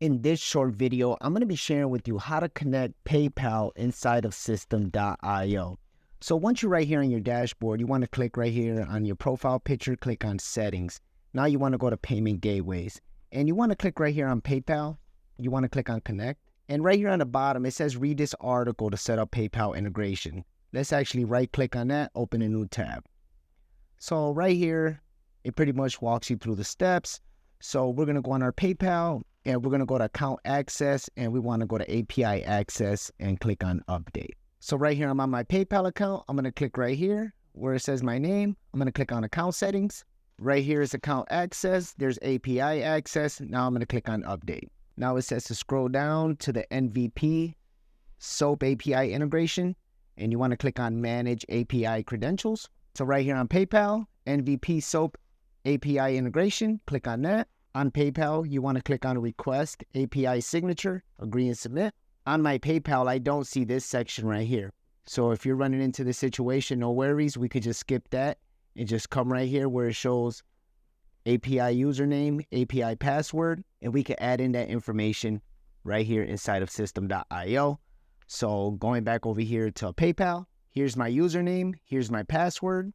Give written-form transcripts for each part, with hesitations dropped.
In this short video, I'm going to be sharing with you how to connect PayPal inside of System.io. So once you're right here on your dashboard, you want to click right here on your profile picture, click on Settings. Now you want to go to Payment Gateways. And you want to click right here on PayPal. You want to click on Connect. And right here on the bottom, it says read this article to set up PayPal integration. Let's actually right click on that, open a new tab. So right here, it pretty much walks you through the steps. So we're going to go on our PayPal and we're going to go to account access and we want to go to API access and click on update. So right here, I'm on my PayPal account. I'm going to click right here where it says my name. I'm going to click on account settings. Right here is account access. There's API access. Now I'm going to click on update. Now it says to scroll down to the MVP SOAP API integration and you want to click on manage API credentials. So right here on PayPal, MVP SOAP API integration, click on that. On PayPal, you want to click on request API signature, agree and submit. On my PayPal, I don't see this section right here. So if you're running into this situation, no worries. We could just skip that and just come right here where it shows API username, API password, and we can add in that information right here inside of System.io. So going back over here to PayPal, here's my username, here's my password,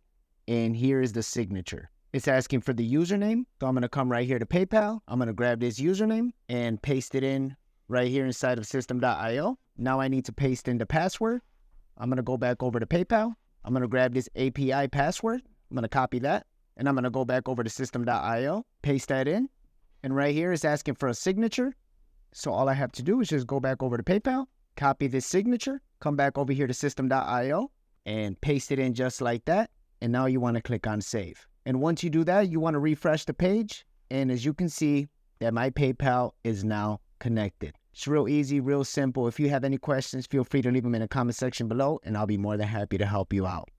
and here is the signature. It's asking for the username. So I'm going to come right here to PayPal. I'm going to grab this username and paste it in right here inside of System.io. Now I need to paste in the password. I'm going to go back over to PayPal. I'm going to grab this API password. I'm going to copy that. And I'm going to go back over to System.io, paste that in. And right here it's asking for a signature. So all I have to do is just go back over to PayPal, copy this signature, come back over here to System.io and paste it in just like that. And now you want to click on save. And once you do that, you want to refresh the page. And as you can see, that my PayPal is now connected. It's real easy, real simple. If you have any questions, feel free to leave them in the comment section below, and I'll be more than happy to help you out.